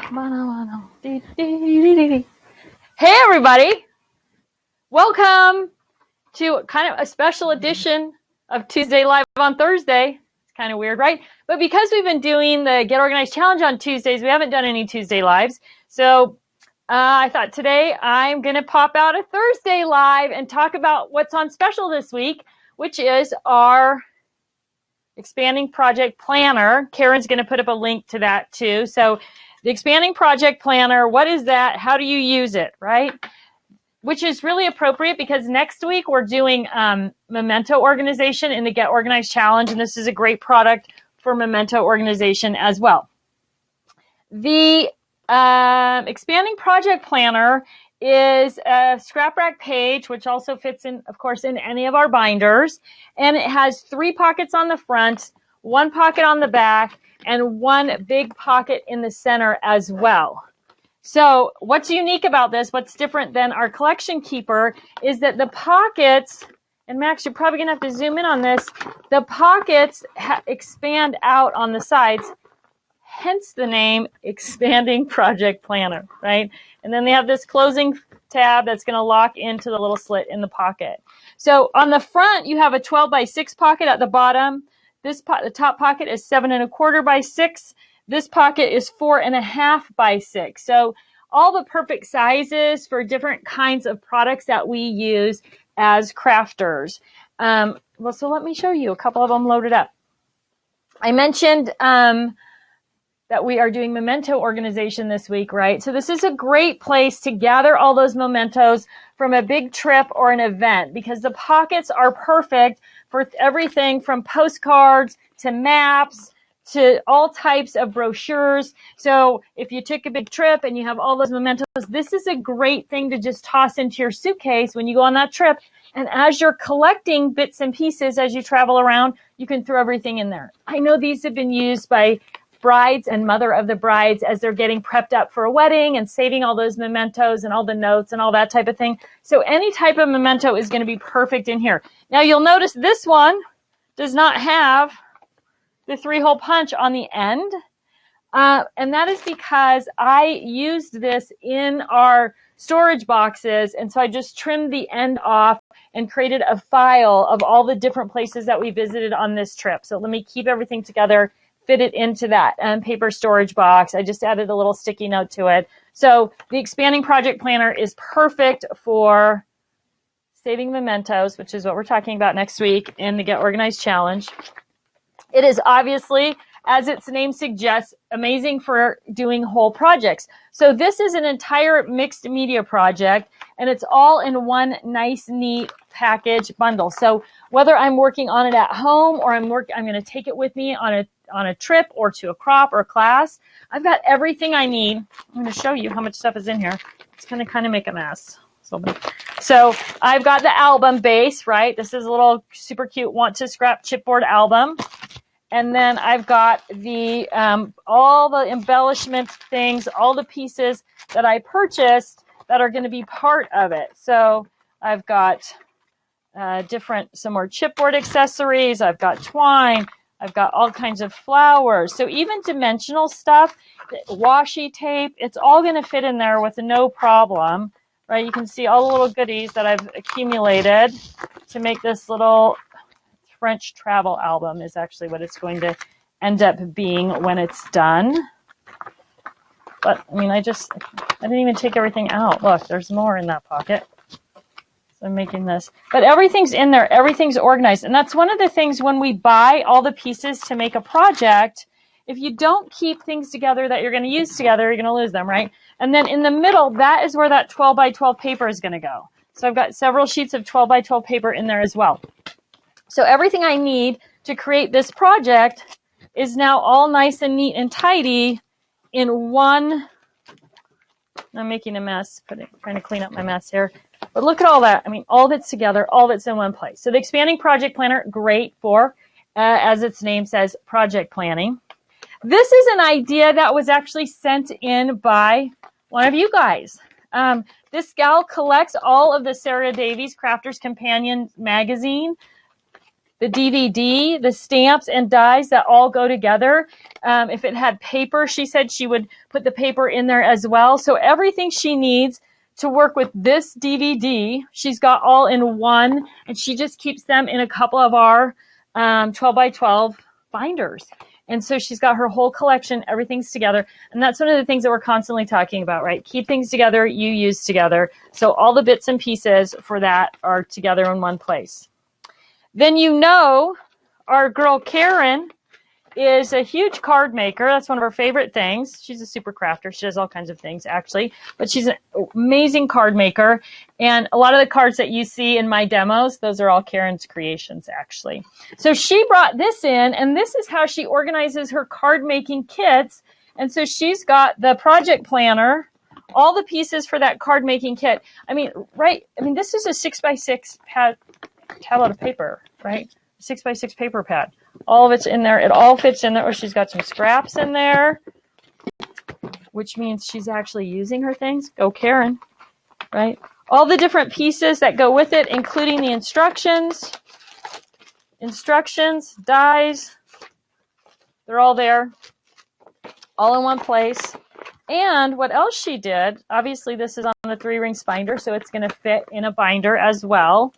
Hey everybody, welcome to kind of a special edition of Tuesday Live on Thursday. It's kind of weird, right? But because we've been doing the Get Organized Challenge on Tuesdays, we haven't done any Tuesday Lives. So I thought today I'm going to pop out a Thursday Live and talk about what's on special this week, which is our Expanding Project Planner. Karen's going to put up a link to that too. So the Expanding Project Planner, what is that? How do you use it, right? Which is really appropriate because next week we're doing memento organization in the Get Organized Challenge, and this is a great product for memento organization as well. The Expanding Project Planner is a scrap rack page, which also fits in, of course, in any of our binders, and it has 3 pockets on the front, 1 pocket on the back, and 1 big pocket in the center as well. So what's unique about this, what's different than our collection keeper, is that the pockets, and Max, you're probably going to have to zoom in on this, the pockets expand out on the sides, hence the name Expanding Project Planner, right? And then they have this closing tab that's going to lock into the little slit in the pocket. So on the front, you have a 12 by 6 pocket at the bottom. The top pocket is 7 1/4 by 6. This pocket is 4 1/2 by 6. So all the perfect sizes for different kinds of products that we use as crafters. Well, so let me show you a couple of them loaded up. I mentioned that we are doing memento organization this week, right? So this is a great place to gather all those mementos from a big trip or an event because the pockets are perfect for everything from postcards to maps to all types of brochures. So if you took a big trip and you have all those mementos, this is a great thing to just toss into your suitcase when you go on that trip. And as you're collecting bits and pieces as you travel around, you can throw everything in there. I know these have been used by brides and mother of the brides as they're getting prepped up for a wedding and saving all those mementos and all the notes and all that type of thing. So any type of memento is going to be perfect in here. Now you'll notice this one does not have the 3-hole punch on the end. And that is because I used this in our storage boxes. And so I just trimmed the end off and created a file of all the different places that we visited on this trip. So let me keep everything together, fit it into that paper storage box. I just added a little sticky note to it. So the Expanding Project Planner is perfect for saving mementos, which is what we're talking about next week in the Get Organized Challenge. It is obviously, as its name suggests, amazing for doing whole projects. So this is an entire mixed media project, and it's all in one nice, neat package bundle. So whether I'm working on it at home or I'm going to take it with me on a trip or to a crop or class, I've got everything I need. I'm going to show you how much stuff is in here. It's going to kind of make a mess. So I've got the album base, right? This is a little super cute want to scrap chipboard album. And then I've got the all the embellishment things, all the pieces that I purchased that are going to be part of it. So I've got some more chipboard accessories. I've got twine. I've got all kinds of flowers. So even dimensional stuff, washi tape, it's all going to fit in there with no problem, right? You can see all the little goodies that I've accumulated to make this little French travel album is actually what it's going to end up being when it's done. But I mean, I didn't even take everything out. Look, there's more in that pocket. So I'm making this, but everything's in there. Everything's organized. And that's one of the things when we buy all the pieces to make a project, if you don't keep things together that you're going to use together, you're going to lose them, right? And then in the middle, that is where that 12 by 12 paper is going to go. So I've got several sheets of 12 by 12 paper in there as well. So everything I need to create this project is now all nice and neat and tidy in one. I'm making a mess, trying to clean up my mess here. But look at all that. I mean, all of it's together, all of it's in one place. So the Expanding Project Planner, great for, as its name says, project planning. This is an idea that was actually sent in by one of you guys. This gal collects all of the Sarah Davies Crafter's Companion magazine the DVD, the stamps and dies that all go together. If it had paper, she said she would put the paper in there as well. So everything she needs to work with this DVD, she's got all in one, and she just keeps them in a couple of our 12 by 12 binders. And so she's got her whole collection, everything's together. And that's one of the things that we're constantly talking about, right? Keep things together, you use together. So all the bits and pieces for that are together in one place. Then our girl Karen is a huge card maker. That's one of her favorite things. She's a super crafter. She does all kinds of things, actually. But she's an amazing card maker. And a lot of the cards that you see in my demos, those are all Karen's creations, actually. So she brought this in, and this is how she organizes her card making kits. And so she's got the project planner, all the pieces for that card making kit. This is a 6x6 tablet of paper, right? 6x6 paper pad. All of it's in there. It all fits in there. Or she's got some scraps in there, which means she's actually using her things. Go Karen, right? All the different pieces that go with it, including the instructions, dies. They're all there, all in one place. And what else she did, obviously this is on the 3-ring binder, so it's going to fit in a binder as well.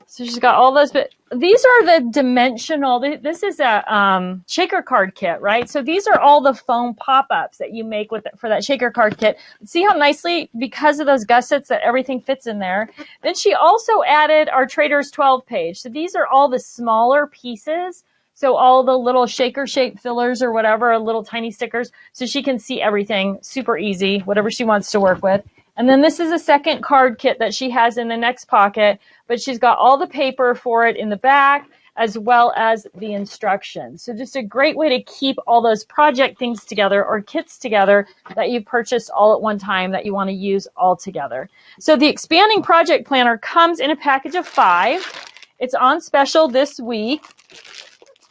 So she's got all those, but these are the dimensional, this is a shaker card kit, right? So these are all the foam pop-ups that you make for that shaker card kit. See how nicely, because of those gussets, that everything fits in there. Then she also added our Trader's 12 page. So these are all the smaller pieces. So all the little shaker shape fillers or whatever, little tiny stickers. So she can see everything super easy, whatever she wants to work with. And then this is a second card kit that she has in the next pocket, but she's got all the paper for it in the back as well as the instructions. So just a great way to keep all those project things together or kits together that you've purchased all at one time that you want to use all together. So the Expanding Project Planner comes in a package of 5. It's on special this week.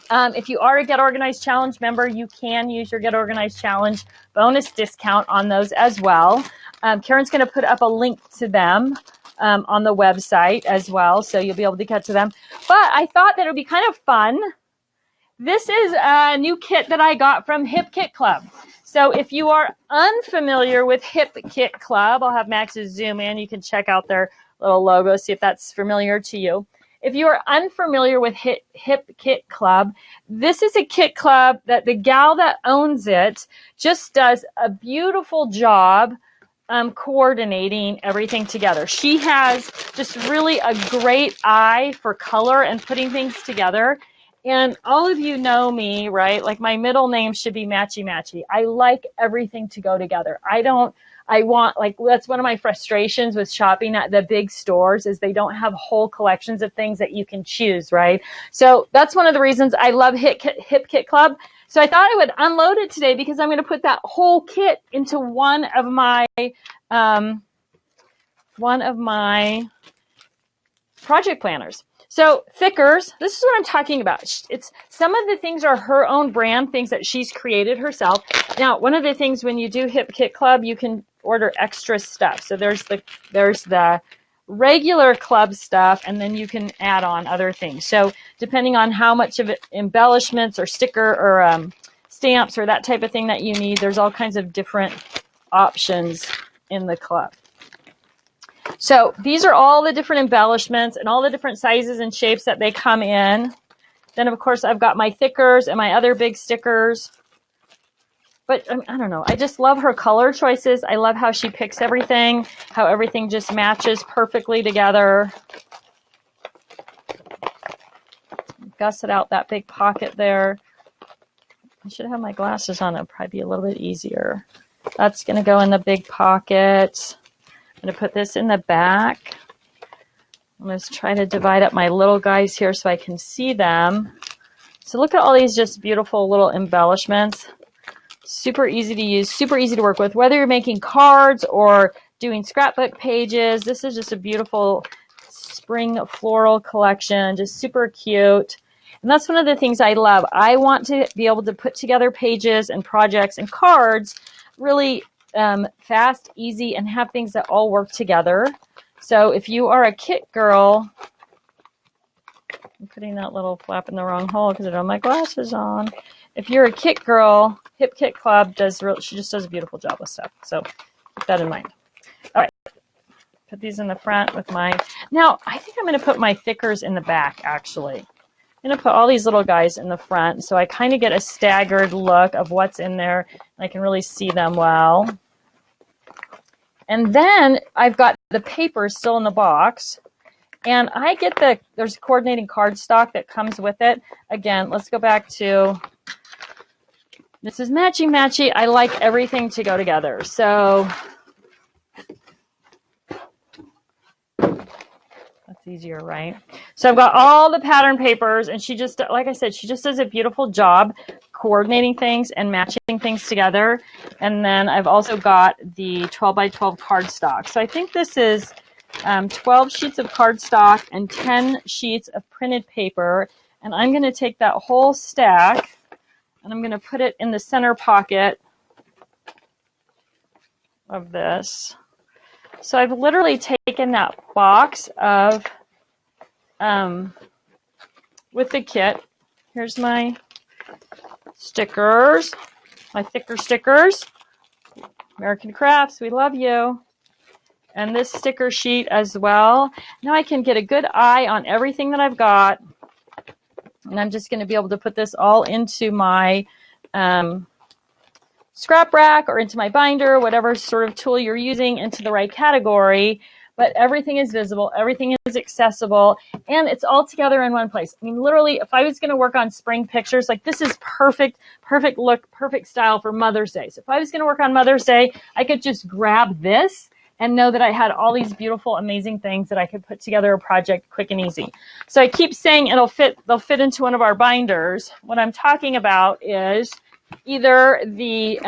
If you are a Get Organized Challenge member, you can use your Get Organized Challenge bonus discount on those as well. Karen's going to put up a link to them on the website as well, so you'll be able to get to them. But I thought that it would be kind of fun. This is a new kit that I got from Hip Kit Club. So if you are unfamiliar with Hip Kit Club, I'll have Max's zoom in. You can check out their little logo, see if that's familiar to you. If you are unfamiliar with Hip Kit Club, this is a kit club that the gal that owns it just does a beautiful job coordinating everything together. She has just really a great eye for color and putting things together. And all of you know me, right? Like my middle name should be Matchy Matchy. I like everything to go together. That's one of my frustrations with shopping at the big stores is they don't have whole collections of things that you can choose, right? So that's one of the reasons I love Hip Kit Club. So I thought I would unload it today because I'm going to put that whole kit into one of my project planners. So thickers, this is what I'm talking about. It's some of the things are her own brand, things that she's created herself. Now, one of the things when you do Hip Kit Club, you can order extra stuff. So there's the regular club stuff, and then you can add on other things. So depending on how much of it embellishments or sticker or stamps or that type of thing that you need, there's all kinds of different options in the club. So these are all the different embellishments and all the different sizes and shapes that they come in. Then, of course, I've got my thickers and my other big stickers. But I don't know. I just love her color choices. I love how she picks everything, how everything just matches perfectly together. Gusset out that big pocket there. I should have my glasses on. It'll probably be a little bit easier. That's going to go in the big pocket. I'm going to put this in the back. I'm going to try to divide up my little guys here so I can see them. So look at all these just beautiful little embellishments. Super easy to use, super easy to work with. Whether you're making cards or doing scrapbook pages, this is just a beautiful spring floral collection, just super cute. And that's one of the things I love. I want to be able to put together pages and projects and cards really fast, easy, and have things that all work together. So if you are a kit girl, I'm putting that little flap in the wrong hole because I don't have my glasses on. If you're a kit girl, Hip Kit Club she just does a beautiful job with stuff. So keep that in mind. All right, put these in the front with my, now I think I'm going to put my thickers in the back actually. I'm going to put all these little guys in the front so I kind of get a staggered look of what's in there and I can really see them well. And then I've got the paper still in the box. And I get there's coordinating cardstock that comes with it. Again, let's go back to, this is matchy matchy. I like everything to go together. So that's easier, right? So I've got all the pattern papers, and she just, like I said, she just does a beautiful job coordinating things and matching things together. And then I've also got the 12 by 12 cardstock. So I think this is 12 sheets of cardstock and 10 sheets of printed paper. And I'm going to take that whole stack and I'm going to put it in the center pocket of this. So I've literally taken that box of, with the kit. Here's my stickers, my thicker stickers. American Crafts, we love you. And this sticker sheet as well. Now I can get a good eye on everything that I've got. And I'm just going to be able to put this all into my scrap rack or into my binder, whatever sort of tool you're using, into the right category. But everything is visible, everything is accessible, and it's all together in one place. I mean, literally, if I was going to work on spring pictures, like this is perfect look, perfect style for Mother's Day. So if I was going to work on Mother's Day, I could just grab this and know that I had all these beautiful, amazing things that I could put together a project quick and easy. So I keep saying they'll fit into one of our binders. What I'm talking about is either the,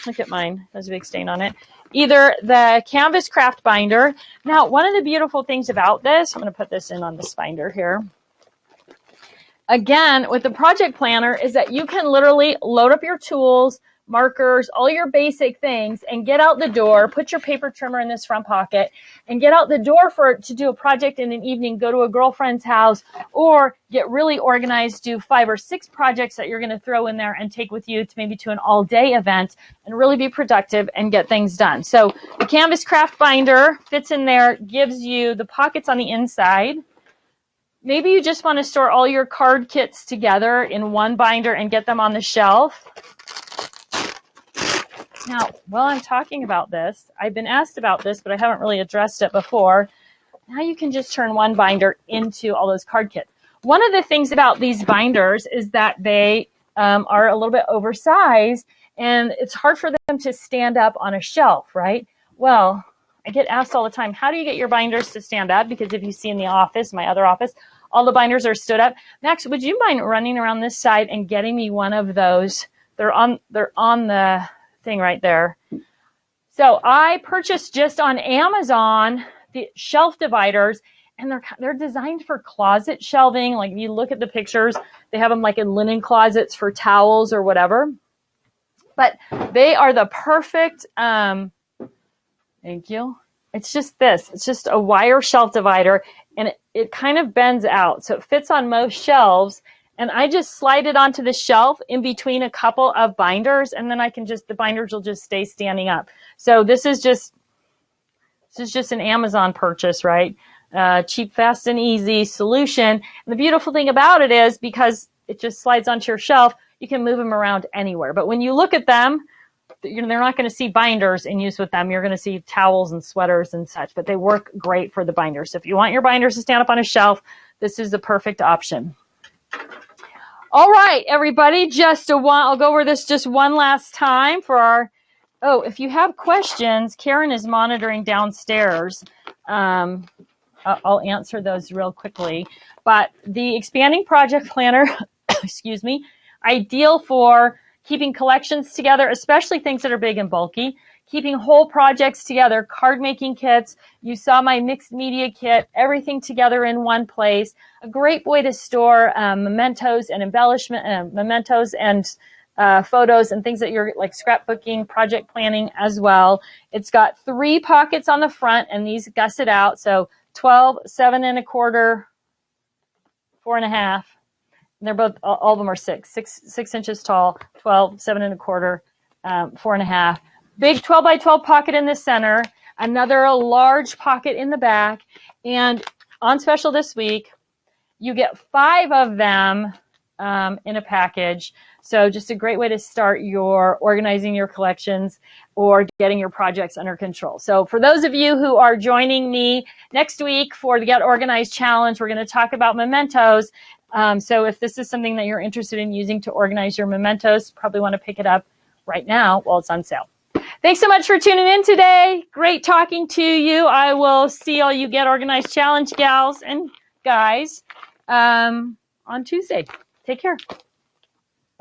look at mine, there's a big stain on it, either the canvas craft binder. Now, one of the beautiful things about this, I'm going to put this in on this binder here. Again, with the project planner is that you can literally load up your tools, markers, all your basic things, and get out the door, put your paper trimmer in this front pocket, and get out the door to do a project in an evening, go to a girlfriend's house, or get really organized, do 5 or 6 projects that you're going to throw in there and take with you to maybe to an all-day event and really be productive and get things done. So the Canvas Craft Binder fits in there, gives you the pockets on the inside. Maybe you just want to store all your card kits together in one binder and get them on the shelf. Now, while I'm talking about this, I've been asked about this, but I haven't really addressed it before. Now you can just turn one binder into all those card kits. One of the things about these binders is that they are a little bit oversized, and it's hard for them to stand up on a shelf, right? Well, I get asked all the time, how do you get your binders to stand up? Because if you see in the office, my other office, all the binders are stood up. Max, would you mind running around this side and getting me one of those? They're on the thing right there. So I purchased just on Amazon the shelf dividers, and they're designed for closet shelving. Like if you look at the pictures, they have them like in linen closets for towels or whatever. But they are the perfect, thank you. It's just this. It's just a wire shelf divider, and it kind of bends out. So it fits on most shelves. And I just slide it onto the shelf in between a couple of binders, and then the binders will just stay standing up. So this is just an Amazon purchase, right? Cheap, fast, and easy solution. And the beautiful thing about it is because it just slides onto your shelf, you can move them around anywhere. But when you look at them, they're not going to see binders in use with them. You're going to see towels and sweaters and such, but they work great for the binders. So if you want your binders to stand up on a shelf, this is the perfect option. All right, everybody, I'll go over this just one last time for our, if you have questions, Karen is monitoring downstairs. I'll answer those real quickly. But the Expanding Project Planner, excuse me, ideal for keeping collections together, especially things that are big and bulky, keeping whole projects together, card making kits. You saw my mixed media kit, everything together in one place. A great way to store mementos and embellishment, mementos and photos and things that you're like scrapbooking, project planning as well. It's got 3 pockets on the front, and these gusset out. So 12, 7 1/4, 4.5. And they're both, all of them are 6 inches tall, 12, 7.25, 4.5. Big 12 by 12 pocket in the center, another large pocket in the back, and on special this week, you get 5 of them in a package. So just a great way to start your organizing your collections or getting your projects under control. So for those of you who are joining me next week for the Get Organized Challenge, we're going to talk about mementos. So if this is something that you're interested in using to organize your mementos, probably want to pick it up right now while it's on sale. Thanks so much for tuning in today. Great talking to you. I will see all you Get Organized Challenge gals and guys on Tuesday. Take care.